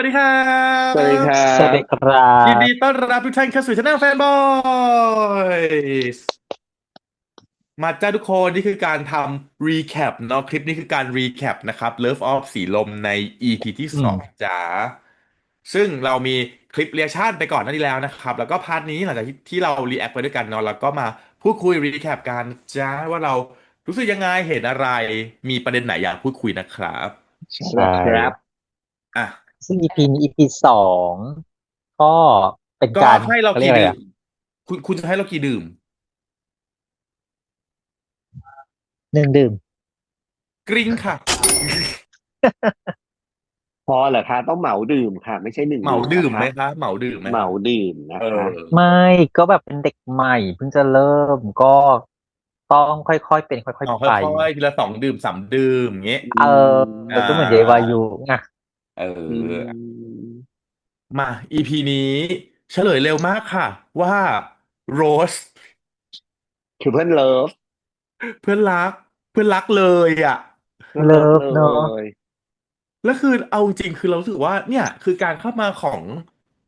วัสดีครัสวัสดีครับสวัสดีคบรัยินดีต้อบนรับทุกท่านเข้าสู่ช anel แฟนบอยมาจ้าทุกคนนี่คือการทำ recap เนาะคลิปนี้คือการ recap นะครับ Love of สีลมใน EP ที่อืมสองจ้าซึ่งเรามีคลิป reaction ไปก่อนหน้านี้แล้วนะครับแล้วก็พาร์ทนี้หลังจากที่เรา react ไปด้วยกันเนาะแล้วก็มาพูดคุย recap กันจ้าว่าเรารู้สึกยังไงเห็นอะไรมีประเด็นไหนอยากพูดคุยนะครับใช่ใชแล้วครับ่อ่ะซึ่ง EP นี้ EP 2ก็เป็นก็การให้เราเขาเรียกอะไรอ่ะกี่ดื่มคุณจะให้เรากี่ดื่ม หนึ่งดื่มกริ๊งค่ะพอเหรอคะต้องเหมาดื่มค่ะไม่ใช่หนึ่งเหมาดื่มนะคะดื่มไหมคะเหมาดื่มไหมเหมาคะดื่มเออนะคะไม่ก็แบบเป็นเด็กใหม่เพิ่งจะเริ่มก็ต้องค่อยๆเป็นค่อยเอาๆไปค่อยๆทีละสองดื่มสามดื่มอย่างเงี้ยเอออือ่ก็เหมือนเดวาายุไงเอืออมมา EP นี้เฉลยเร็วมากค่ะว่าโรสคือเพื่อนเลิฟเพื่อนรักเพื่อนรักเลยอ่ะเพื่อนเลิเลิฟเลฟเนาะยแล้วคือเอาจริงคือเรารู้สึกว่าเนี่ยคือการเข้ามาของ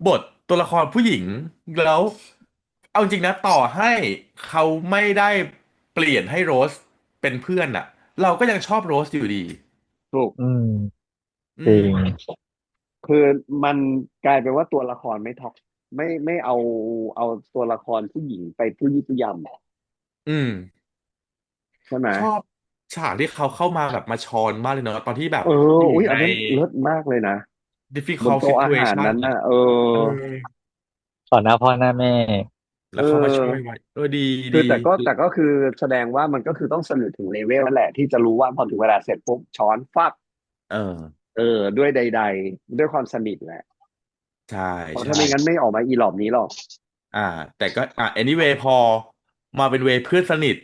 บทตัวละครผู้หญิงแล้วเอาจริงนะต่อให้เขาไม่ได้เปลี่ยนให้โรสเป็นเพื่อนอ่ะเราก็ยังชอบโรสอยู่ดี ถูกอืมอืจริงมคือมันกลายเป็นว่าตัวละครไม่ท็อกไม่เอาตัวละครผู้หญิงไปผู้ยี่ผู้ยอืมำใช่ไหมชอบฉากที่เขาเข้ามาแบบมาชอนมากเลยเนอะตอนที่แบบเอออยู่ใน อุ้ยอันนั้นเลิศมากเลยนะบน difficult โต๊ะอาหาร situation นั้นอ่ะนะเออเออต่อหน้าพ่อหน้าแม่แล้เอวเขามาช่วยอ ไว้เออดีดีคือแต่ก็คือแสดงว่ามันก็คือต้องสนิทถึงเลเวลนั่นแหละที่จะรู้ว่าพอถึงเวลาเสร็จปุ๊บช้อนฟักเออเออด้วยใดๆด้วยความสนิทแหละใช่เพราะใช่ถ้าไม่งั้นไม่ออกมาอีหลอบนี้หรอกอ่าแต่ก็anyway พอมาเป็นเวย์เพื่อนสนิท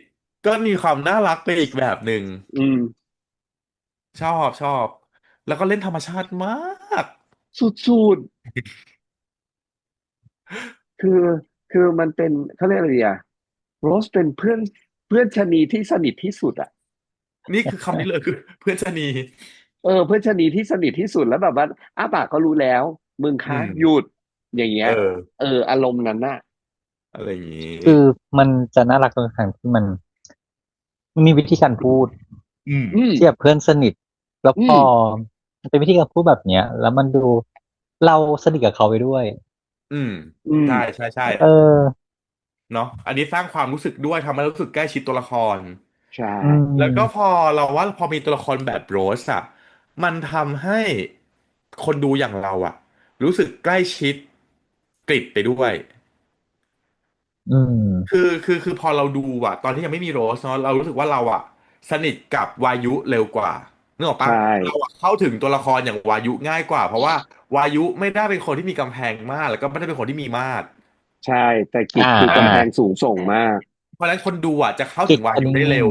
ก็มีความน่ารักไปอีกแบบหนึ่งอืมชอบแล้วก็เล่นธรรมชาติมากสุดๆคือมันเป็นเขาเรียกอะไรอ่ะโรสเป็นเพื่อนชะนีที่สนิทที่สุดอ่ะนี่คือคำนี้เลยคือเพื่อนชะนีเออเพื่อนชะนีที่สนิทที่สุดแล้วแบบว่าอ้าปากก็รู้แล้วมึงอืคะมหยุดอย่างเงี้ยเออเอออารมณ์นั้นน่ะอะไรอย่างงี้คือมันจะน่ารักตรงทางที่มันมีวิธีการพูดอืมอืมที่แบบเพื่อนสนิทแล้วพออืมมันเป็นวิธีการพูดแบบเนี้ยแล้วมันดูเราสนิทกับเขาไปด้วยอืมอืมใช่เออเนาะอันนี้สร้างความรู้สึกด้วยทำให้รู้สึกใกล้ชิดตัวละคร ใช่อืแล้วก็พมอเราว่าพอมีตัวละครแบบโรสอะมันทำให้คนดูอย่างเราอะรู้สึกใกล้ชิดกริดไปด้วยอืมคือพอเราดูอะตอนที่ยังไม่มีโรสเนาะเรารู้สึกว่าเราอะสนิทกับวายุเร็วกว่านึกออกใช่ ปะเราอะเข้าถึงตัวละครอย่างวายุง่ายกว่าเพราะว่าวายุไม่ได้เป็นคนที่มีกำแพงมากแล้วก็ไม่ได้เป็นคนที่มีมาดใช่แต่กิอ่าจคืออ่ากำแพงสูงส่งมากเพราะฉะนั้นคนดูอะจะเข้าถึกิจงวาจะนิ่งยุได้เร็ว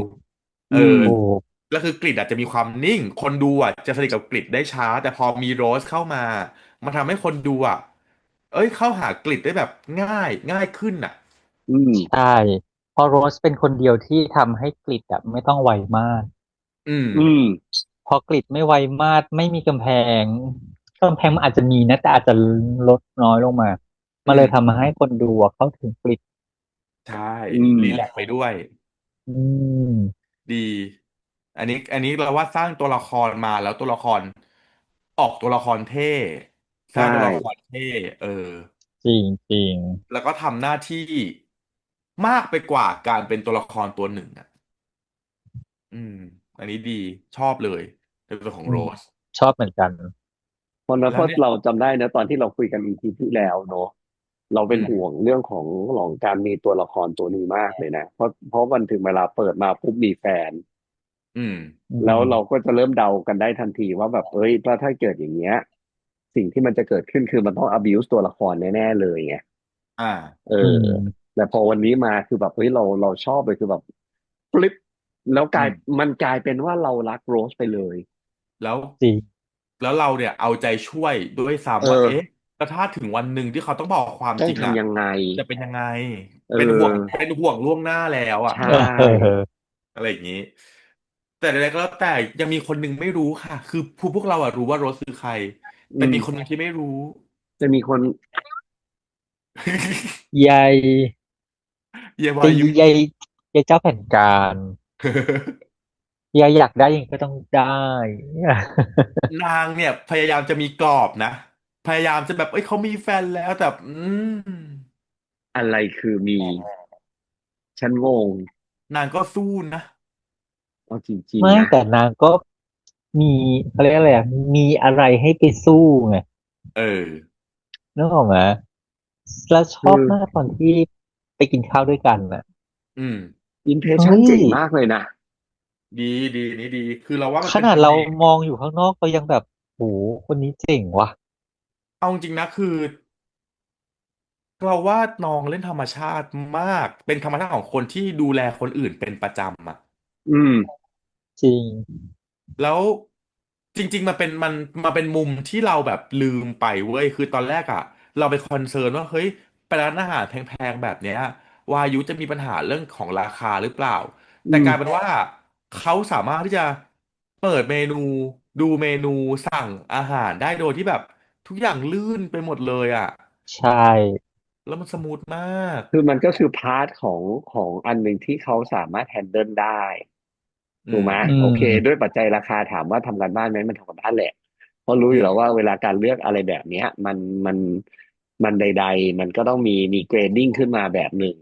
เออ อืมๆถูกแล้วคือกริดอาจจะมีความนิ่งคนดูอ่ะจะสนิทกับกริดได้ช้าแต่พอมีโรสเข้ามามันทำให้คนดูอ่ะเอ้ยเข้าหากริดได้แบบง่ายขึ้นอ่ะอืมใช่เพอโรสเป็นคนเดียวที่ทำให้กริดอะไม่ต้องไวมากอืมอืมพอกริดไม่ไวมากไม่มีงกำแพงมันอาจจะมีนะแต่อาจจะลดน้อยลงมามันเลยอืมทำให้คนดูอะเข้าถึงกริดใช่อืมรีแลกซ์ไปด้วยอืมดีอันนี้เราว่าสร้างตัวละครมาแล้วตัวละครออกตัวละครเท่สใช่ร้างตัวละครเท่เออจริงจริงแล้วก็ทำหน้าที่มากไปกว่าการเป็นตัวละครตัวหนึ่งอ่ะอืมอันนี้ดีชอบเลยในตัวของอืมโรส ชอบเหมือนกันแล้วเนี่ยเพราะเราจำได้นะตอนที่เราคุยกันอีพีที่แล้วเนอะเราอืเป็นห่วมงเรื่องของการมีตัวละครตัวนี้มากเลยนะเพราะมันถึงเวลาเปิดมาปุ๊บมีแฟนอืมอืแล้วเรามก็จะเริ่มเดากันได้ทันทีว่าแบบเอ้ยถ้าเกิดอย่างเงี้ยสิ่งที่มันจะเกิดขึ้นคือมันต้อง abuse ตัวละครแน่ๆเลยไง อ่าเอออืมแต่พอวันนี้มาคือแบบเฮ้ยเราชอบเลยคือแบบฟลิปแล้วอืมมันกลายเป็นว่าเรารักโรสไปเลยแล้วจริงแล้วเราเนี่ยเอาใจช่วยด้วยเอซ้ำว่าอเอ๊ะแล้วถ้าถึงวันหนึ่งที่เขาต้องบอกความต้องจริงอ่ะทำยังไงจะเป็นยังไงเเป็นห่วงออเป็นห่วงล่วงหน้าแล้วอ่ะใชเออ่อะไรอย่างนี้แต่ใดๆก็แล้วแต่ยังมีคนหนึ่งไม่รู้ค่ะคือพวกเราอะรู้ว่าโรสคือใคร แต่มีอืมคนหนึงที่ไม่รู้ จะมีคน ยายเยาวาจะยุ ยายเจ้าแผ่นกลางยายอยากได้ยังไงก็ต้องได้ นางเนี่ยพยายามจะมีกรอบนะพยายามจะแบบเอ้ยเขามีแฟนแล้วแต่อะไรคือมีฉันงงนางก็สู้นะเอาจริงไม่ๆนะแต่นางก็มีเขาเรียกอะไรอ่ะมีอะไรให้ไปสู้ไงเออนึกออกไหมแล้วชคืออบมากตอนที่ไปกินข้าวด้วยกันน่ะอืมอินเพรสชั่นเฮ้ยเจ๋งมากเลยนะดีดีนี่ดีคือเราว่ามันขนาดเราเป็นเสน่ห์มองอยู่ข้างนอกเรายังแบบโหคนนี้เจ๋งว่ะเอาจริงๆนะคือเราว่าน้องเล่นธรรมชาติมากเป็นธรรมชาติของคนที่ดูแลคนอื่นเป็นประจำอ่ะ อืมจริงแล้วจริงๆมันเป็นมุมที่เราแบบลืมไปเว้ยคือตอนแรกอ่ะเราไปคอนเซิร์นว่าเฮ้ยไปร้านอาหารแพงๆแบบเนี้ยวายุจะมีปัญหาเรื่องของราคาหรือเปล่าแต่อืมกลายเป็นว่าเขาสามารถที่จะเปิดเมนูดูเมนูสั่งอาหารได้โดยที่แบบทุกอย่างลื่นไปหมดเลยอ่ะใช่แล้วมันสมูทมากคือมันก็คือพาร์ทของอันหนึ่งที่เขาสามารถแฮนเดิลได้อืมถูกไหมอืโอเคด้วยมปัจจัยราคาถามว่าทำการบ้านไหมมันทำการบ้านแหละเพราะรู้อืมอยู่แล้วว่าเวลาการเลือกอะไรแบบเนี้ยมันมันใดๆมันก็ต้องมีเกรดดิ้งขึ้นมาแบบหนึ่ง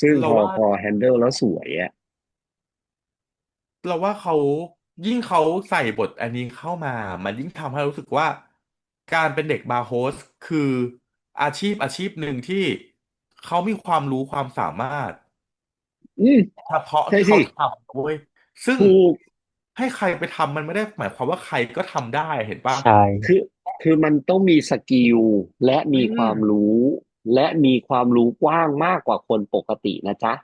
ซึ่งเราว่า พอแฮนเดิลแล้วสวยอ่ะเราว่าเขายิ่งเขาใส่บทอันนี้เข้ามามันยิ่งทำให้รู้สึกว่าการเป็นเด็กบาร์โฮสคืออาชีพหนึ่งที่เขามีความรู้ความสามารถอืมเฉพาะใช่สิที่เขาทำเว้ยซึ่งถูก ให้ใครไปทำมันไม่ได้หมายความว่าใครก็ทำได้เห็นปะใช่คือคือมันต้องมีสกิลและอืมีคมวามรู้และมีความรู้กว้างมากกว่าคนปกตินะจ๊ะ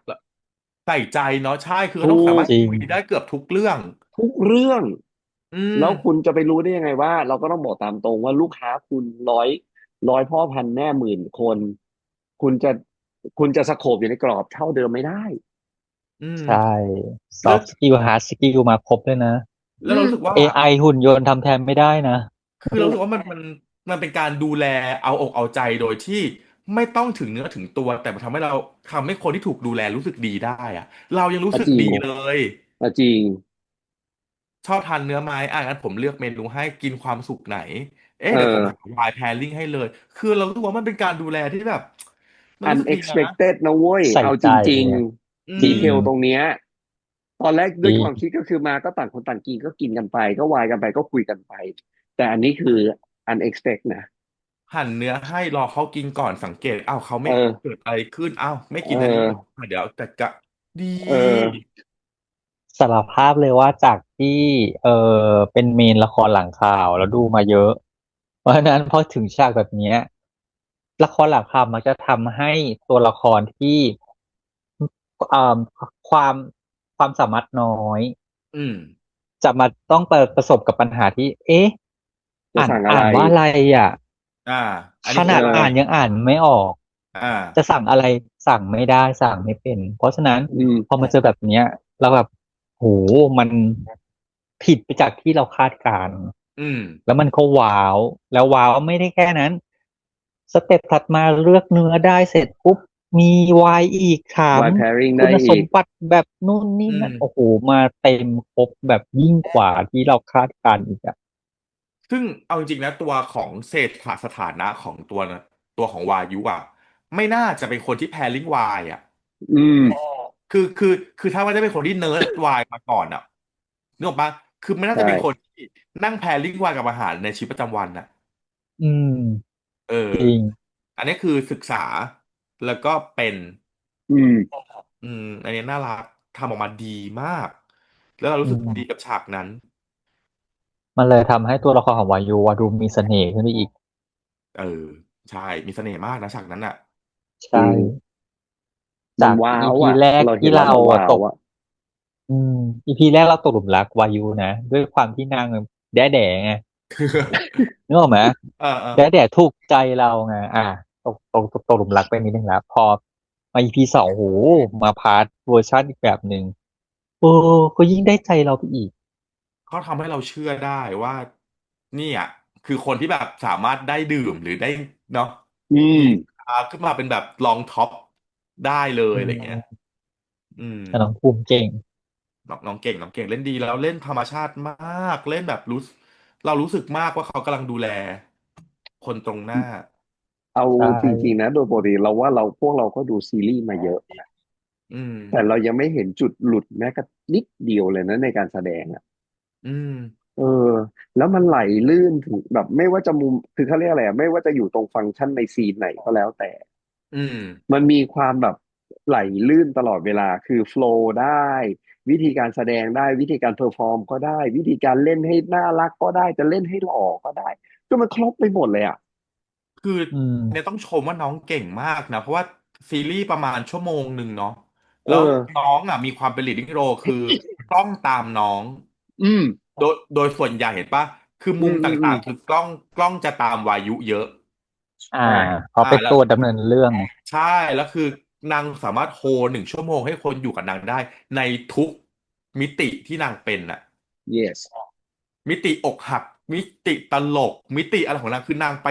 ใส่ใจเนาะใช่คือเขาถูต้องสามากรถจริงคุยได้เกือบทุกเรื่องทุกเรื่องอืมแล้วคุณจะไปรู้ได้ยังไงว่าเราก็ต้องบอกตามตรงว่าลูกค้าคุณร้อยพ่อพันแม่หมื่นคนคุณจะคุณจะสโคปอยู่ในกรอบเท่าเดิมไม่ได้อืมใช่ซอแล้วฟต์สกิลฮาร์ดสกิลมาครบเลยนะ อืมเรารู้สึกว่า AI หุ่นยนต์ทำแทนไม่ได้นะคือเราถูกรู้สึกว่ามันเป็นการดูแลเอาอกเอาใจโดยที่ไม่ต้องถึงเนื้อถึงตัวแต่มันทำให้เราทำให้คนที่ถูกดูแลรู้สึกดีได้อะเรายังรู้อะจริงสึกดีเลยอะจริงชอบทานเนื้อไหม้งั้นผมเลือกเมนูให้กินความสุขไหนเอ๊ะเอเดี๋ยวผมหาอ วายแพริ่งให้เลยคือเรารู้สึกว่ามันเป็นการดูแลที่แบบมันรู้สึกดีนะ unexpected นะเว้ยเอาจใส่ใจริงไงอืๆดีเทจริงลตรงเนี้ยตอนแรกจริงด้วยความคิดก็คือมาก็ต่างคนต่างกินก็กินกันไปก็วายกันไปก็คุยกันไปแต่อันนี้คือ unexpected นะหั่นเนื้อให้รอเขากินก่อนสังเกตอ้าวเขาไม่เออเกิดอะไรขึ้นอ้าวไม่เอกินอันนี้เหรออเดี๋ยวแต่กะดีเออสารภาพเลยว่าจากที่เออเป็นเมนละครหลังข่าวแล้วดูมาเยอะเพราะฉะนั้นพอถึงฉากแบบเนี้ยละครหลังข่าวมักจะทำให้ตัวละครที่เอ่อความความสามารถน้อยอืมจะมาต้องประสบกับปัญหาที่เอ๊ะจะสั่งอะไรอ่านว่าอะไรอ่ะอ่าอันขนี้คืออะไร นาดอ่านยังอ่านไม่ออกอ่าจะสั่งอะไรสั่งไม่ได้สั่งไม่เป็นเพราะฉะนั้นอืมพอมาเจอแบบเนี้ยเราแบบโหมันผิดไปจากที่เราคาดการณ์อืมแล้วมันก็ว้าวแล้วว้าวไม่ได้แค่นั้นสเต็ปถัดมาเลือกเนื้อได้เสร็จปุ๊บมีไวน์อีกถามวาย pairing ได้คุณสอีกมบัติแบบนู่นนี่อืมนั่นโอ้โหมาเต็มครบแบบยิ่งกว่าที่เราคาดการณ์อีกอะซึ่งเอาจริงๆนะตัวของเศรษฐสถานะของตัวนะตัวของวายุอ่ะไม่น่าจะเป็นคนที่แพลิงวายอ่ะอืมคือคือคือถ้าไม่ได้เป็นคนที่เนิร์ดวายมาก่อนอ่ะนึกออกปะคือไม่น่าใช่จะเป็นคนที่นั่งแพลิงวายกับอาหารในชีวิตประจำวันอ่ะอืมเออจริงอันนี้คือศึกษาแล้วก็เป็นอืมอันนี้น่ารักทำออกมาดีมากแล้วเราอืรู้สึกดีกับม ฉากนั้นมันเลยทำให้ตัวละครของวายูอะดูมีเสน่ห์ขึ้นไปอีกเออใช่มีเสน่ห์มากนะฉากนั้นอ่ะ ใช่จริงมันจากว้าวอีพีอ่ะแรกเราเห็ที่เรานแล้วมันอะตกว้าวอ่ะอืมอีพีแรกเราตกหลุมรักวายูนะด้วยความที่นางแด่แด่ไง นึกออกไหมเออเออแด่แด่ถูกใจเราไงตกหลุมรักไปนิดนึงแล้วพอมาอีพีสองโหมาพาร์ทเวอร์ชันอีกแบบหนึ่งโอ้ก็ยิ่งได้ใจเราไปอีกเขาทำให้เราเชื่อได้ว่าเนี่ยคื คือคนที่แบบสามารถได้ดื่มหรือได้เนาะอืมีมขึ้นมาเป็นแบบรองท็อปได้เลยอือะไรเงี้ยมอืมแต่น้องภูมิเก่งน้องเก่งเล่นดีแล้วเล่นธรรมชาติมากเล่นแบบเรารู้สึกมากว่าเขากำลังดูแลคนตรงหน้าเอาใช่จริงๆนะโดยปกติเราว่าพวกเราก็ดูซีรีส์มาเยอะอืมแต่เรายังไม่เห็นจุดหลุดแม้กระนิดเดียวเลยนะในการแสดงอ่ะอืมเออแล้วมันไหลลื่นถึงแบบไม่ว่าจะมุมคือเขาเรียกอะไรอะไม่ว่าจะอยู่ตรงฟังก์ชันในซีนไหนก็แล้วแต่อืมมันมีความแบบไหลลื่นตลอดเวลาคือโฟลว์ได้วิธีการแสดงได้วิธีการเพอร์ฟอร์มก็ได้วิธีการเล่นให้น่ารักก็ได้จะเล่นให้หล่อก็ได้ก็มันครบไปหมดเลยอ่ะคืออืมเนี่ยต้องชมว่าน้องเก่งมากนะเพราะว่าซีรีส์ประมาณชั่วโมงหนึ่งเนาะเอแล้วอน้องอ่ะมีความเป็น leading role คือกล้องตามน้อง อืมโดยส่วนใหญ่เห็นปะคือมุมต่างๆคือกล้องจะตามวายุเยอะอ่าใช่เขาเป็นแล้วตัวดำเนินเรื่องไงใช่แล้วคือนางสามารถโฮ1 ชั่วโมงให้คนอยู่กับนางได้ในทุกมิติที่นางเป็นอ่ะ yes มิติอกหักมิติตลกมิติอะไรของนางคือนางไป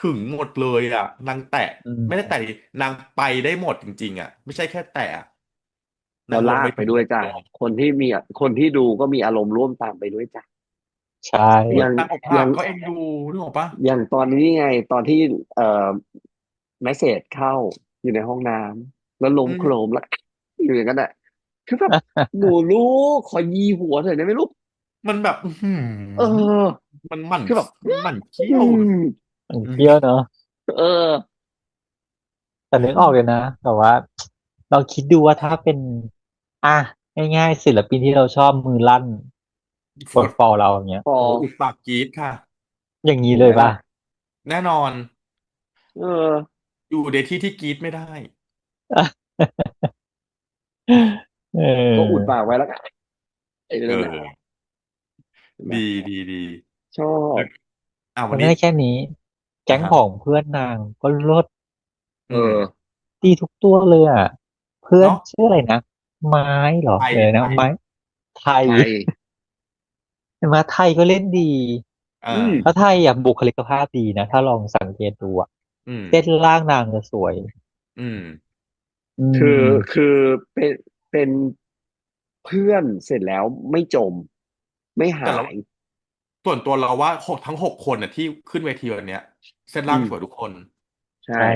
ถึงหมดเลยอ่ะนางแตะอืไม่ได้แตะมดินางไปได้หมดจริงๆอ่ะไม่ใช่แค่แตะอะนาแล้วลากงลงไปถึงไปด้วยจ้ะหมดเลยคนที่ดูก็มีอารมณ์ร่วมตามไปด้วยจ้ะใช่อย่างนางอกอย่างหักก็เอ็นดูนึกออกปะอย่างตอนนี้ไงตอนที่เอ่อเมสเสจเข้าอยู่ในห้องน้ำแล้วล้มโครอืมมแล้วอยู่อย่างนั้นแหละคือแบบหนูลูกขอยีหัวเถอะได้ไหมลูกมันแบบเออมันหมั่นคือแบบหมั่นเคี้อืยวมมันอืมเที่ยวเนอะเออแต่นึกออกเลยนะแต่ว่าเราคิดดูว่าถ้าเป็นอ่ะง่ายๆศิลปินที่เราชอบมือลั่นฝนบนฟอลเราอย่างเงี้ยพอโอ้อุดปากกรีดค่ะอย่างนี้เลยป่ะ เห็นไหมล่ะแน่นอนเอออยู่ในที่ที่กรีดไม่ได้ เก็อุดออปากไว้แล้วกันไอ้เอนั่นแหละอเห็นไหมดีชอบมันไม่วันนี้ได้แค่นี้แก๊งอ่ะฮะของเพื่อนนางก็เลิศเออืมอดีทุกตัวเลยอ่ะเพื่อนเนาะชื่ออะไรนะไม้เหรอไทยเออไทยนะไม้ไทยไทยเห็นไหมไทยก็เล่นดีอ่อืม แล้วไทยอ่ะบุคลิกภาพดีนะถ้าลองสังเกตดูอ่ะอืมเส้นล่างนางจะสวยอืมอืคือมคือเป็นเพื่อนเสร็จแล้วไม่จมไม่แต่เราหายส่วนตัวเราว่าทั้ง 6 คนน่ะที่ขึ้นเวทีวันเนี้ยเส้นล่างอืมสวยทุกคนใช่ใช่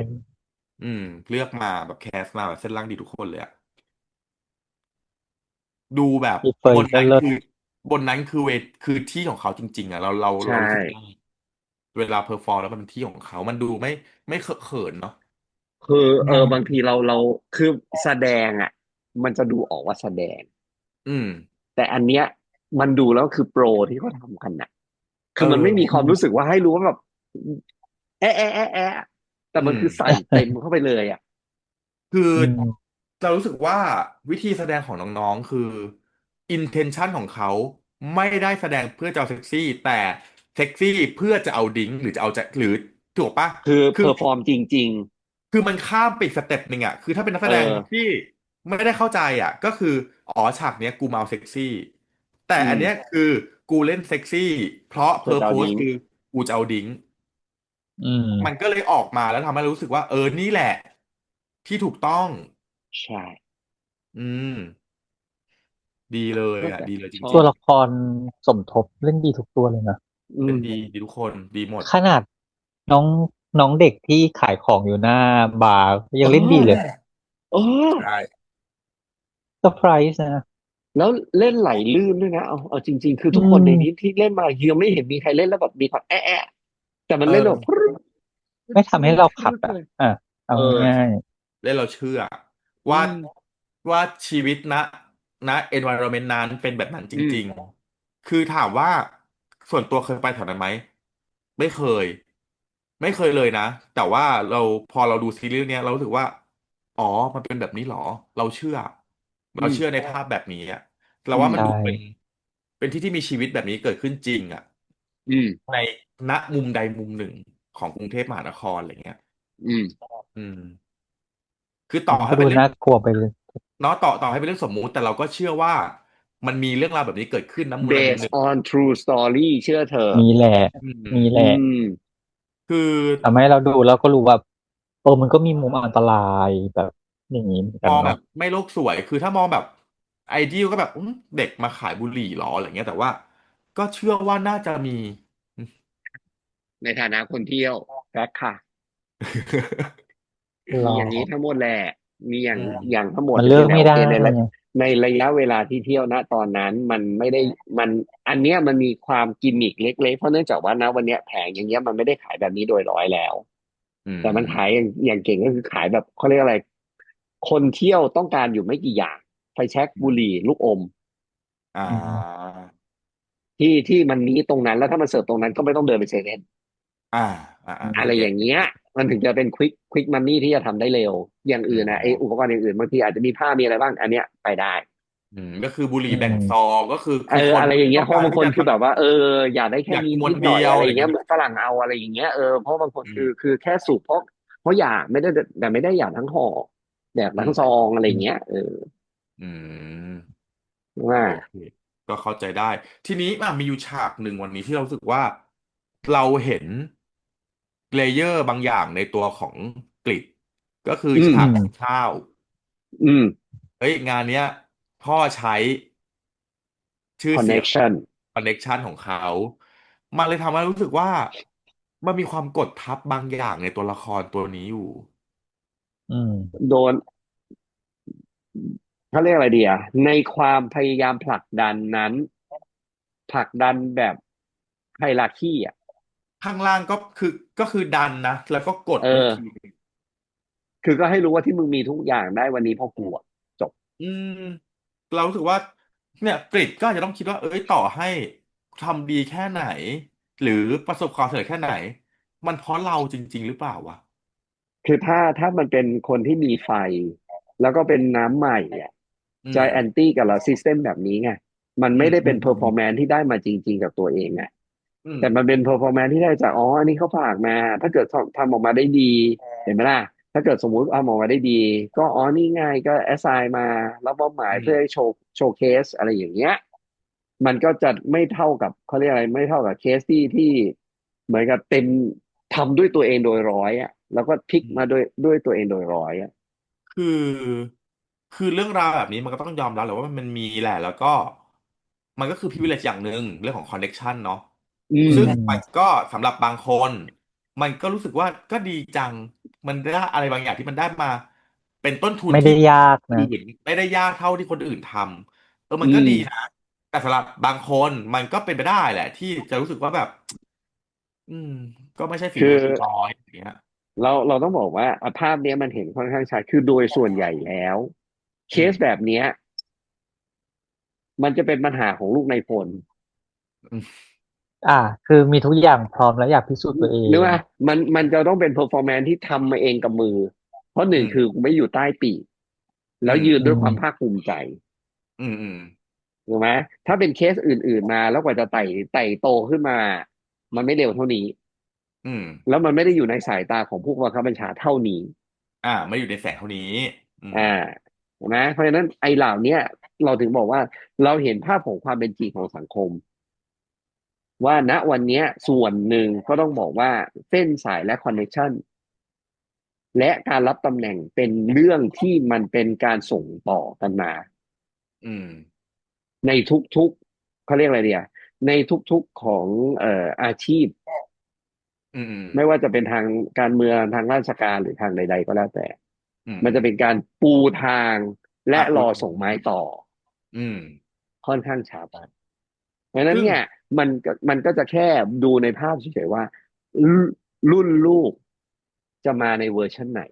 อืมเลือกมาแบบแคสมาแบบเส้นล่างดีทุกคนเลยอะดูแบบพี่เฟบยก็เลิศนนั้นคือบนนั้นคือคือที่ของเขาจริงๆอะเราใช่รู้สึกได้เวลาเพอร์ฟอร์มแล้วมันเป็นที่ของเขามันดูไม่เคอะเขินเนาะคือบางทีเราคือแสดงอ่ะมันจะดูออกว่าแสดงอืมแต่อันเนี้ยมันดูแล้วคือโปรที่เขาทำกันน่ะเอคือมันไม่มีอความรู้สึกว่าให้รู้ว่าแบบแต่อืม มันคือใส่เต็มเข้าไปเลยอ่ะคืออืมเรารู้สึกว่าวิธีแสดงของน้องๆคือ intention ของเขาไม่ได้แสดงเพื่อจะเอาเซ็กซี่แต่เซ็กซี่เพื่อจะเอาดิ้งหรือจะเอาจะหรือถูกปะคือคือเพอร์ฟอร์มจริงคือมันข้ามไปอีกสเต็ปหนึ่งอ่ะคือถ้าเป็นนักๆแสดงที่ไม่ได้เข้าใจอ่ะก็คืออ๋อฉากเนี้ยกูมาเอาเซ็กซี่แต่อืมอันเนี้ยคือกูเล่นเซ็กซี่เพราะเพอร์โพเพื่อจะเอาดิ้งสคือกูจะเอาดิ้งอืมมันก็เลยออกมาแล้วทำให้เรารู้สึกว่านี่แหละที่ถูกต้อง ใช่อืมดีเลยนั่นแหละอ่ะดีเลยจริงชอบตัวละครสมทบเล่นดีทุกตัวเลยนะ ๆเล่นอืม ดีทุกคนดีหมดขนาดน้องน้องเด็กที่ขายของอยู่หน้าบาร์ยัเองเล่นดีเลยอเออใช่เซอร์ไพรส์นะแล้วเล่นไหลลื่นด้วยนะเอาจริงๆคืออืทุกคนในนี้มที่เล่นมายังไม่เห็นมีใครเล่นแล้วแบบมีความแต่มันเอเล่นแบบอไม่ทำให้เราขัดอ่ะเลยอ่ะเอาเออง่ายเล่นเราเชื่ออืว่ามว่าชีวิตณ environment นั้นเป็นแบบนั้นจอืมริงๆคือถามว่าส่วนตัวเคยไปแถวนั้นไหมไม่เคยไม่เคยเลยนะแต่ว่าพอเราดูซีรีส์เนี้ยเรารู้สึกว่าอ๋อมันเป็นแบบนี้เหรอเราเชื่อเราอืมเชื่อในภาพแบบนี้อะเราว่าอืมๆใช่มันดูเป็นที่ที่มีชีวิตแบบนี้เกิดขึ้นจริงอ่ะ อืมในณมุมใดมุมหนึ่งของกรุงเทพมหานครอะไรเงี้ยอืมอืมคือต่อมันก็ให้เป็นเรื่องดูน่ากลัวไปเลยเนาะต่อให้เป็นเรื่องสมมุติแต่เราก็เชื่อว่า มันมีเรื่องราวแบบนี้เกิดขึ้นนะมูลนิธิห based นึ่ง on true story เชื่อเธอมีแหละอืมีมแหอืละ มคือ ทำให้เราดูแล้วก็รู้ว่ามันก็มีมุมอันตรายแบบอย่างนี้เหมือนกันเนาะมองแบบไม่โลกสวยคือถ้ามองแบบไอเดียก็แบบเด็กมาขายบุหรี่หรออะไรเงี้ยแต่ว่าก็เชื่อว่าน่าจะมี ในฐานะคนเที่ยวแฟกค่ะ หรอมีอย่างนี้ทั้งหมดแหละมีอย่าอืงมทั้งหมดมันแต่เลือกไม่ได้เพียงแต่โอเคไงในระยะเวลาที่เที่ยวณตอนนั้นมันไม่ได้มันอันเนี้ยมันมีความกิมมิกเล็กๆเพราะเนื่องจากว่าณวันเนี้ยแผงอย่างเงี้ยมันไม่ได้ขายแบบนี้โดยร้อยแล้วอืแต่มันขายมอย่างเก่งก็คือขายแบบเขาเรียกอะไรคนเที่ยวต้องการอยู่ไม่กี่อย่างไฟแช็กบุหรี่ลูกอมอ่อืมาที่มันนี้ตรงนั้นแล้วถ้ามันเสิร์ฟตรงนั้นก็ไม่ต้องเดินไปเซเว่น อ่าอันอะไรนี้เก็ตอย่างเงี้ยมันถึงจะเป็นควิกมันนี่ที่จะทำได้เร็วอย่างอือื่นนะไออุปมกรณ์อย่างอื่นบางทีอาจจะมีผ้ามีอะไรบ้างอันเนี้ยไปได้ก็คือบุหรี่อืแบ่งซอมงก็คือคนอะไรอย่างเงี้ยต้องเพราะบางคนการที่จะคือแบบว่าอยากได้แค่นี้อยากมวนิดหน่อยนเดียวอะไรอย่างเงี้ยอะไรอย่างงี้ฝรั่งเอาอะไรอย่างเงี้ยเพราะบางคนอืมคือแค่สูบเพราะอยากไม่ได้แต่ไม่ได้อยากทั้งห่ออยากทั้งซออืมงอะไรอย่างเงี้ยอืมว่าโอเคก็เข้าใจได้ทีนี้มีอยู่ฉากหนึ่งวันนี้ที่เรารู้สึกว่าเราเห็นเลเยอร์บางอย่างในตัวของกริดก็คืออืมอืฉากมข้าว อืมเฮ้ยงานเนี้ยพ่อใช้ชื่อเสียง connection คอนเน็กชันของเขามันเลยทำให้รู้สึกว่ามันมีความกดทับบางอย่างในตัวละครตัวนี้อยู่อืมโดนเขาเรียกอะไรดีอะในความพยายามผลักดันนั้นผลักดันแบบไฮรักีอ่ะ ข้างล่างก็คือดันนะแล้วก็กดเอไว้อีกทีอคือก็ให้รู้ว่าที่มึงมีทุกอย่างได้วันนี้เพราะกูอะจบอืมเรารู้สึกว่าเนี่ยกริดก็อาจจะต้องคิดว่าเอ้ยต่อให้ทำดีแค่ไหนหรือประสบความสำเร็จแค่ไหนมันเพราะเราจริงๆหรือเปล่าวะคือถ้ามันเป็นคนที่มีไฟแล้วก็เป็นน้ำใหม่อ่ะอืมจะแอนตี้กับเราซิสเต็มแบบนี้ไงมันอืมไม่ได้เป็นเพอร์ฟอร์แมอืมนซ์ที่ได้มาจริงๆกับตัวเองไงอืมแต่มันเป็นเพอร์ฟอร์แมนซ์ที่ได้จากอันนี้เขาฝากมาถ้าเกิดทำออกมาได้ดีเห็นไหมล่ะถ้าเกิดสมมุติทำออกมาได้ดีก็นี่ไงก็แอสไซน์มาแล้วมอบหมายอืมเพื่อให้โชว์เคสอะไรอย่างเงี้ยมันก็จะไม่เท่ากับเขาเรียกอะไรไม่เท่ากับเคสที่เหมือนกับเต็มทำด้วยตัวเองโดยร้อยอ่ะแล้วก็พลิกอืม มาด้วยตัวเองโดยร้อยอ่ะคือเรื่องราวแบบนี้มันก็ต้องยอมรับแหละว่ามันมีแหละแล้วก็มันก็คือ privilege อย่างหนึ่งเรื่องของ connection เนาะอืมซึ่งอืมมันก็สำหรับบางคนมันก็รู้สึกว่าก็ดีจังมันได้อะไรบางอย่างที่มันได้มาเป็นต้นทุนที่ไม่ได้ยากนะอื่นไม่ได้ยากเท่าที่คนอื่นทำมัอืมนก็ดีนะแต่สำหรับบางคนมันก็เป็นไปได้แหละที่จะรู้สึกว่าแบบอืมก็ไม่ใช่ฝีคือมือเต็มร้อยอย่างเงี้ยเราต้องบอกว่าภาพเนี้ยมันเห็นค่อนข้างชัดคือโดยส่วนใหญ่แล้วเคอืมสแบบเนี้ยมันจะเป็นปัญหาของลูกในพลอืมคือมีทุกอย่างพร้อมแล้วอยากพิสูจน์ตัวเองนึกว่ามันจะต้องเป็นเพอร์ฟอร์แมนที่ทำมาเองกับมือเพราะหนึ่อืมงคือไม่อยู่ใต้ปีกอืแล้วมยืนอืด้วยความภาคมภูมิใจ อืมถูกไหมถ้าเป็นเคสอื่นๆมาแล้วกว่าจะไต่โตขึ้นมามันไม่เร็วเท่านี้อืม แล้วมันไม่ได้อยู่ในสายตาของผู้บังคับบัญชาเท่านี้ไม่อยู่ในแสงเท่านี้อืมอ่าถูกไหมเพราะฉะนั้นไอ้เหล่าเนี้ยเราถึงบอกว่าเราเห็นภาพของความเป็นจริงของสังคมว่าณวันเนี้ยส่วนหนึ่งก็ต้องบอกว่าเส้นสายและคอนเน c t ชันและการรับตำแหน่งเป็นเรื่องที่มันเป็นการส่งต่อกันมาอืมในทุกๆเขาเรียกอะไรเดียในทุกๆของอาชีพ อืมอืมไม่ว่าจะเป็นทางการเมืองทางราชการหรือทางใดๆก็แล้วแต่มันอืมอืมจะเป็นการปูทางและพูดรอส่งไม้ต่ออืมค่อนข้างช้าไปเพราะฉะนั้นซึ่งเนี่ยมันก็จะแค่ดูในภาพเฉยๆว่ารุ่รุ่นลูกจะมาในเวอร์ชันไหน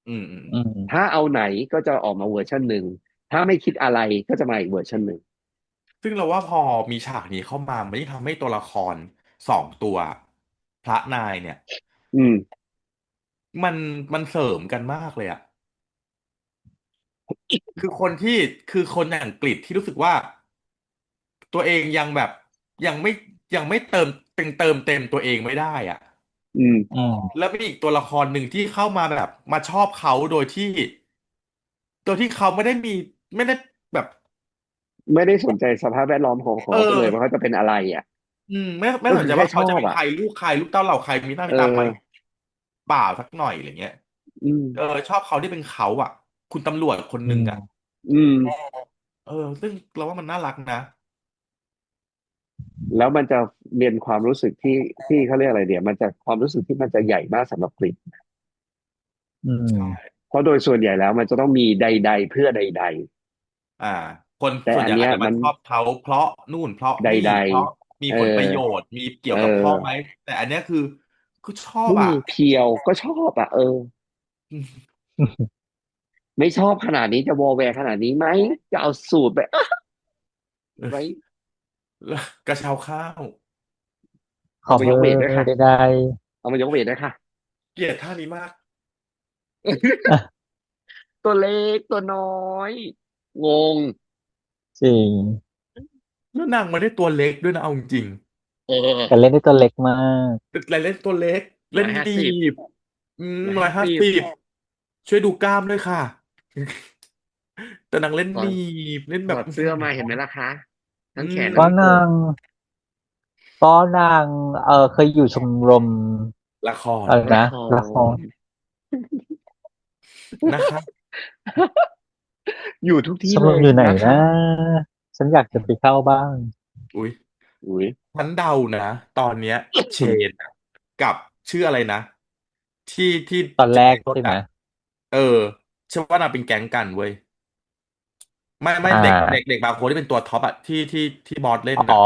อืมอืมถ้าเอาไหนก็จะออกมาเวอร์ชันหนึ่งถ้าไม่คิดอะไรก็จะมาอีกเวอร์ชันหนึ่งซึ่งเราว่าพอมีฉากนี้เข้ามามันยิ่งทำให้ตัวละครสองตัวพระนายเนี่ยอืมมันมันเสริมกันมากเลยอะคือคนที่คือคนอย่างกฤษที่รู้สึกว่าตัวเองยังแบบยังไม่ยังไม่เติมเต็มตัวเองไม่ได้อะ อืมอืมแล้วมีอีกตัวละครหนึ่งที่เข้ามาแบบมาชอบเขาโดยที่เขาไม่ได้แบบ ไม่ได้สนใจสภาพแวดล้อมของเอเขาเลยว่าเขาอจะเป็นอะไรอ่ะไม่สนก็คือแค่ใจว่าเขาจะชอบอ่ะเป็นใครลูกใครลูกเต้าเหล่าใครมีหน้าเอมีตาไหมอเปล่าสักหน่อยอะไรเงี้ยอืมชอบเขาที่เป็นเขาอ่ะคุณตำรวจคนอืมหนึ่งอ่ะอืมเออซึ่งเราว่ามันน่ารักนะแล้วมันจะเรียนความรู้สึกที่เขาเรียกอะไรเดี๋ยวมันจะความรู้สึกที่มันจะใหญ่มากสำหรับกรีนอืใช่มเพราะโดยส่วนใหญ่แล้วมันจะต้องมีใดๆเพื่อใดอ่าคนๆแต่อัส่วนใหญ่อาจจะมานเนี้ยมันชอบเขาเพราะนู่นเพราะในี่ดเพราะมีๆเอผลประโยอชน์มีเกี่ยเอวกับพ่อไหมอแต่อันเนี้ยคือชอบมุ่งอ่ะเพียวก็ชอบอ่ะเออไม่ชอบขนาดนี้จะวอลแวร์ขนาดนี้ไหมจะเอาสูตรไปไว้ แล้วกระเช้าข้าว เอามายกเวท cover ด้วยค่ะได้เอามายกเวทด้วยค่ะ เกลียดท่านี้มาก ตัวเล็กตัวน้อยงงจริงแล้วนางไม่ได้ตัวเล็กด้วยนะเอาจริงเอแต่เล่นอได้ตัวเล็กมากๆแต่เล่นตัวเล็กเล่ร้อนดียห้าสิบบร้อยร้อยห้าสิบห้าสิบช่วยดูกล้ามด้วยค่ะแต่นางเล่นดีถอดบเล่นแบบถอดเสื้อมาเห็นไหมล่ะคะอืทั้งแขนเพราะทั้งอกนางเคยอยู่ชมรมละครอะไรนะละคละครร นะคะ อยู่ทุกที่เลยชมรมอยู่ไหนนะคะนะฉันอยากจะไปเข้าบ้าง อุ้ยอุ้ยฉันเดานะตอนเนี้ยเชนอะกับชื่ออะไรนะที่ตอนแรจะไปรถกใช่ไหมอ่ะเออเชื่อว่านางเป็นแก๊งกันเว้ยไม่อ่เด็กาบางคนที่เป็นตัวท็อปอะที่บอสเล่นอ๋ออะ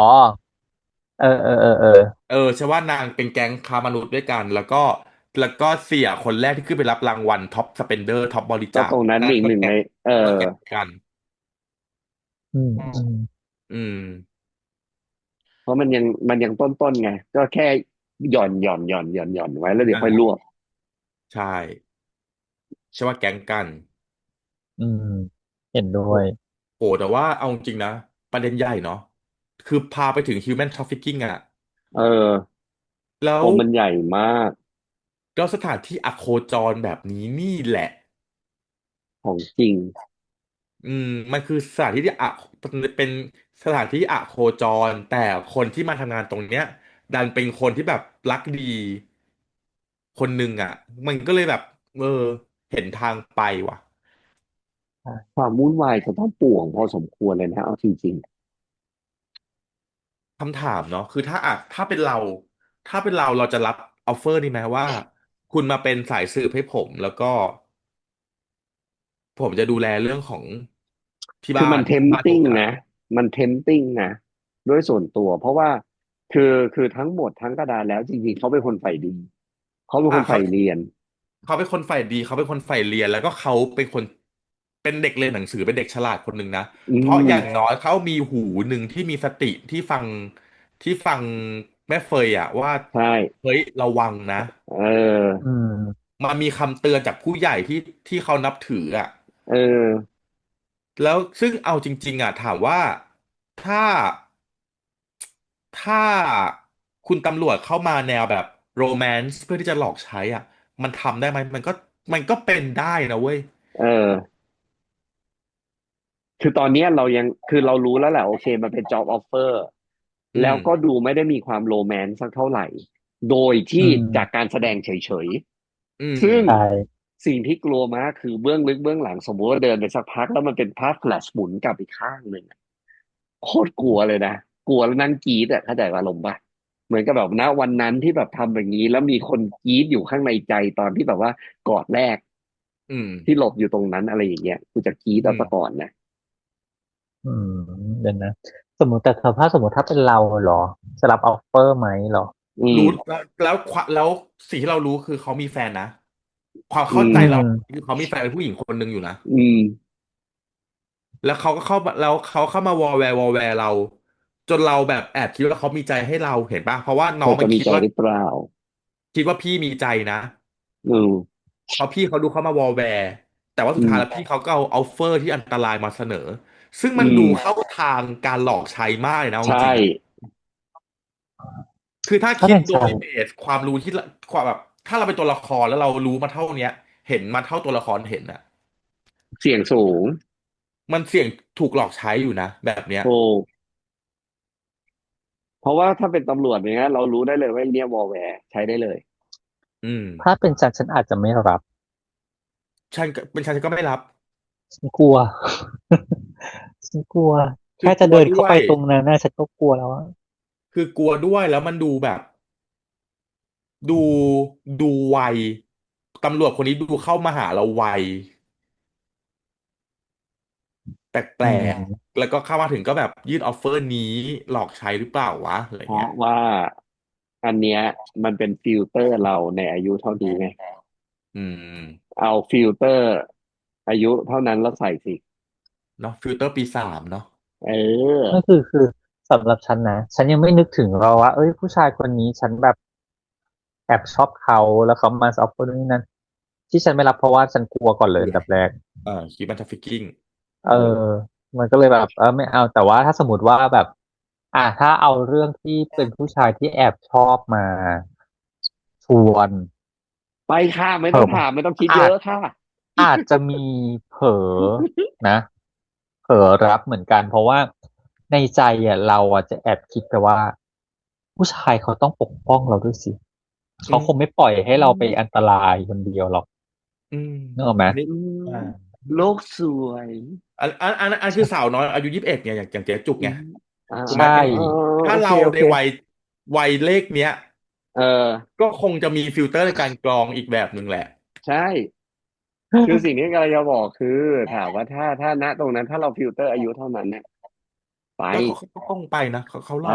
เออใช่ว่านางเป็นแก๊งค้ามนุษย์ด้วยกันแล้วก็เสียคนแรกที่ขึ้นไปรับรางวัลท็อปสเปนเดอร์ท็อปบริจาคก็ตรงนั้นนั่นก็แก๊งอีกหนึ่งในเอก็อแก๊งกันอืมอืมอืมเพราะมันยังต้นไงก็แค่หย่อนไว้แล้วเดี๋ยวค่อยรวอ่าบใช่ใช่ว่าแก๊งกันอืมเห็นด้โหวยโหแต่ว่าเอาจริงๆนะประเด็นใหญ่เนาะคือพาไปถึง human trafficking อ่ะเออแล้วผมมันใหญ่มากแล้วสถานที่อโคจรแบบนี้นี่แหละ ของจริงมันคือสถานที่ที่เป็นสถานที่อะโคจรแต่คนที่มาทำงานตรงเนี้ยดันเป็นคนที่แบบรักดีคนหนึ่งอ่ะมันก็เลยแบบเออเห็นทางไปว่ะความวุ่นวายจะต้องป่วงพอสมควรเลยนะเอาจริงคำถามเนาะคือถ้าเป็นเราจะรับออฟเฟอร์ดีไหมว่าคุณมาเป็นสายสืบให้ผมแล้วก็ผมจะดูแลเรื่องของที่บ้านๆคือมันเทมที่บ้านทุติ้งกอย่างนะมันเทมติ้งนะด้วยส่วนตัวเพราะว่าคือทั้งหมดทั้งกระดานแล้วจริงๆเขาเป็นคนใฝ่ดีเขาเป็นคนใฝ่เขา เรียนเขาเป็นคนใฝ่ดีเขาเป็นคนใฝ่เรียนแล้วก็เขาเป็นคนเป็นเด็กเรียนหนังสือเป็นเด็กฉลาดคนหนึ่งนะอืเพราะมอย่างน้อยเขามีหูหนึ่งที่มีสติที่ฟังแม่เฟยอะว่าใช่เฮ้ยระวังนะเอออืมมันมีคำเตือนจากผู้ใหญ่ที่เขานับถืออะเออแล้วซึ่งเอาจริงๆอะถามว่าถ้าถ้าคุณตำรวจเข้ามาแนวแบบโรแมนต์เพื่อที่จะหลอกใช้อ่ะมันทำได้ไหมมันก็เป็นได้นะเว้ย เออ คือตอนเนี้ยเรายังคือเรารู้แล้วแหละโอเคมันเป็น job offer อืมแล้วก็ดูไม่ได้มีความโรแมนต์สักเท่าไหร่โดยอืที่จากมการแสดงเฉยอืมๆซึ่งใช่สิ่งที่กลัวมากคือเบื้องลึกเบื้องหลังสมมติว่าเดินไปสักพักแล้วมันเป็นภาพแฟลชหมุนกลับอีกข้างหนึ่งอะโคตรกลัวเลยนะกลัวแล้วนั่งกรี๊ดอะเข้าใจว่าลมณ์ปะเหมือนกับแบบณวันนั้นที่แบบทำแบบนี้แล้วมีคนกรี๊ดอยู่ข้างในใจตอนที่แบบว่ากอดแรกอืมที่หลบอยู่ตรงนั้นอะไรอย่างเงี้ยกูจะกรี๊ดเอาซะก่อืมอนนะอืมเดี๋ยวนะสมมติถ้าเป็นเราเหรอจะรับออฟเฟอร์ไหมเหรออืม รู้แล้วสิ่งที่เรารู้คือเขามีแฟนนะความอืเข้าใจอืเรามคือเขามีแฟนเป็นผู้หญิงคนหนึ่งอยู่นะอืมแล้วเขาก็เข้ามาแล้วเขาเข้ามาวอลแวร์เราจนเราแบบแอบคิดว่าเขามีใจให้เราเห็นป่ะเพราะว่าน้อเขางมันคิดว่าจะมีใจหรือเปล่าพี่มีใจนะอืมเพราะพี่เขาดูเข้ามาวอลแวร์แต่ว่าสุอืมดท้ายแล้วพี่เขาก็เอาออฟเฟอร์ที่อันตรายมาเสนอซึ่งอืมันดูมเข้าทางการหลอกใช้มากเลยนะเอาจใช่ริงๆอ่ะ คือถ้าคิดถ้าเป็นฉันโดยเบสความรู้ที่ละความแบบถ้าเราเป็นตัวละครแล้วเรารู้มาเท่าเนี้ยเห็นมาเท่าตัวละครเห็นอะเสี่ยงสูง มันเสี่ยงถูกหลอกใช้อยู่นะแบบเนี้ยถูกเพราะว่าถ้าเป็นตำรวจเนี้ยเรารู้ได้เลยว่าไอ้เนี่ยวอลแวร์ใช้ได้เลยอืมถ้าเป็นฉันอาจจะไม่รับฉันก็ไม่รับฉันกลัวฉันกลัวแค่คือกลัวจะเดินเข้าด้วยไปตรงนั้นน่ะฉันก็กลัวแล้วอะคือกลัวด้วยแล้วมันดูแบบดูดูไวตำรวจคนนี้ดูเข้ามาหาเราไวแปอืลกมๆแล้วก็เข้ามาถึงก็แบบยื่นออฟเฟอร์นี้หลอกใช้หรือเปล่าวะอะไรเพราะเงี้ยว่าอันเนี้ยมันเป็นฟิลเตอร์เราในอายุเท่านี้ไงอืมเอาฟิลเตอร์อายุเท่านั้นแล้วใส่สิเนาะฟิลเตอร์ปี 3เนาะเออนั่นคือสำหรับฉันนะฉันยังไม่นึกถึงเราว่าเอ้ยผู้ชายคนนี้ฉันแบบแอบชอบเขาแล้วเขามาออฟเฟอร์นี่นั่นที่ฉันไม่รับเพราะว่าฉันกลัวก่อนเลยอันดับแรก คิดมันทราฟิกิ้งเออมันก็เลยแบบไม่เอาแต่ว่าถ้าสมมติว่าแบบถ้าเอาเรื่องที่เป็นผู้ชายที่แอบชอบมาชวนไปค่ะไม่เผลอต้องถามไม่ต้องคิดเยอาจอะค่ะอาจจะมีเผลอนะเผลอรับเหมือนกันเพราะว่าในใจเราจะแอบคิดแต่ว่าผู้ชายเขาต้องปกป้องเราด้วยสิอืเขาคงไม่มปล่อยให้เราไปอันตรายคนเดียวหรอกอืมนึกออกไหมอันนี้อือ่ามโลกสวยอันคือสาวน้อยอายุ21เนี่ยอย่างเจ๊จุกไงอืมถูกไหมใช่ถ้าเราโอเคโอเคในวัยเลขเนี้ยเออก็คงจะมีฟิลเตอร์ในการกรองอีกแบบหนึ่งแหละใช่คือสิ่งที่กำลังจะบอกคือถามว่าถ้าณตรงนั้นถ้าเราฟิลเตอร์อายุเท่านั้นเนี่ยไปก็เขาคงไปนะเขาหไป ล่อ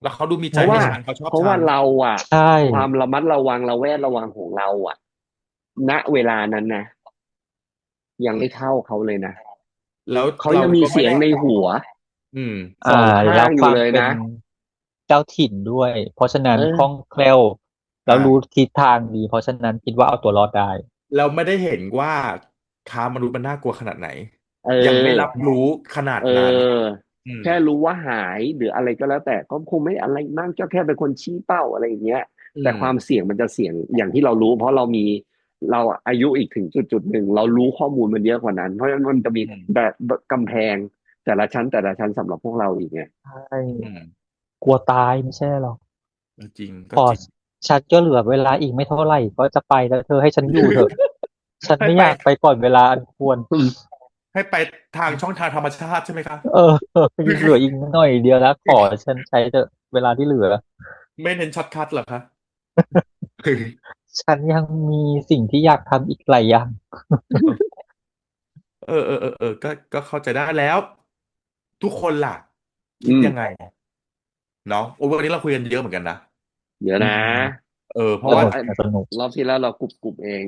แล้วเขาดูมีเพราะว่าใจให้ฉันเขาชอบฉันเพราะว่าเราอ่ะใช่ความระมัดระวังระแวดระวังของเราอ่ะณเวลานั้นนะยังไม่เท่าเขาเลยนะแล้วเขาเรายังมีก็ไม่ได้เสียงในหัวอืมอ่าสองข้าแล้วงอยู่เลยนะความเป็นเจ้าถิ่นด้วย เพราะฉะนั้นคล่องเออแคล่วแล้วรู้อ่าทิศทางดี เพราะฉะนั้นคิดว่าเอาตัวรอดได้เราไม่ได้เห็นว่าค้ามนุษย์มันน่ากลัวขนาดไหนเยังไม่รับออรู้ขนาดเนั้นอออืมแค่รู้ว่าหายหรืออะไรก็แล้วแต่ก็คงไม่อะไรมากก็แค่เป็นคนชี้เป้าอะไรอย่างเงี้ยอืมแต่ความเสี่ยงมันจะเสี่ยงอย่างที่เรารู้เพราะเราอายุอีกถึงจุดหนึ่งเรารู้ข้อมูลมันเยอะกว่านั้นเพราะฉะนั้นมันจะมีอืมแบบกำแพงแต่ละชั้นสำหรับพวกเราอีกไงใชอื่มกลัวตายไม่ใช่หรอกจริงพอก็จริง ฉันก็เหลือเวลาอีกไม่เท่าไหร่ก็จะไปแล้วเธอให้ฉันอยู่เถอะฉันให้ไปไม่อยากไปก่อนเวลาอันควรให้ไปทางช่องทางธรรมชาติใช่ไหมครับ เออยังเหลืออีกหน่อยเดียวแล้วขอฉันใช้เถอะเวลาที่เหลือ ไม่เน้นช็อตคัทเหรอคะ ฉันยังมีสิ่งที่อยากทำอีกหลายอย่างก็เข้าใจได้แล้วทุกคนล่ะคิอืมดยังไงเนาะโอ้วันนี้เราคุยกันเยอะเหมือนกันนะเดี๋ยวนะอืมเพราะว่าสนุกสนุกรอบที่แล้วเรากรุบเอง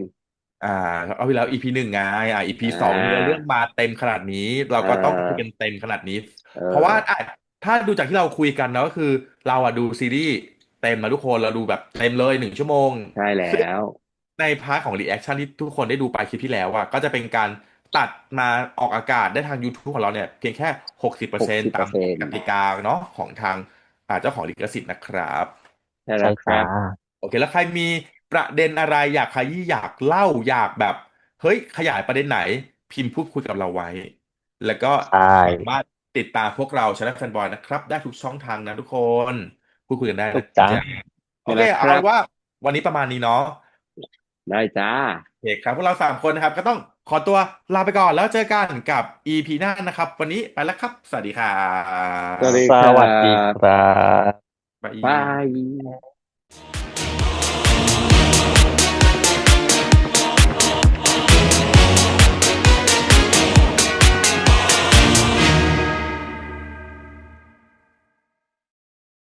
อ่าเอาไปแล้ว EP 1ไงEP 2เนื้อเรื่องอ่ามาเต็มขนาดนี้เราเก็ต้องคุยออกันเต็มขนาดนี้เอเพราะว่าอถ้าดูจากที่เราคุยกันเนาะก็คือเราดูซีรีส์เต็มมาทุกคนเราดูแบบเต็มเลย1 ชั่วโมงใช่แล้ซึ่งวในพาร์ทของรีแอคชั่นที่ทุกคนได้ดูไปคลิปที่แล้วก็จะเป็นการตัดมาออกอากาศได้ทาง YouTube ของเราเนี่ยเพียงแค่หกสิบเปอหกสิบร์เซ็นต์ตามเปอร์เซ็นต์กติกาเนาะของทางเจ้าของลิขสิทธิ์นะครับใช่ใช่จ้าแล้วครับโอเคแล้วใครมีประเด็นอะไรอยากใครที่อยากเล่าอยากแบบเฮ้ยขยายประเด็นไหนพิมพ์พูดคุยกับเราไว้แล้วก็ใช่สามารถติดตามพวกเราช anel Fanboy นะครับได้ทุกช่องทางนะทุกคนพูดคุยกันได้นะถูกจ้าจ๊ะโอใช่เคแล้วครับเอาเป็นว่าวันนี้ประมาณนี้เนาะได้จ้าโอเคครับพวกเรา3 คนนะครับก็ต้องขอตัวลาไปก่อนแล้วเจอกันกับ EP หน้านะครับวันนี้ไปแล้วครับสวัสดีครัสวัสดีบสครัวัสดีคบรับบายบาย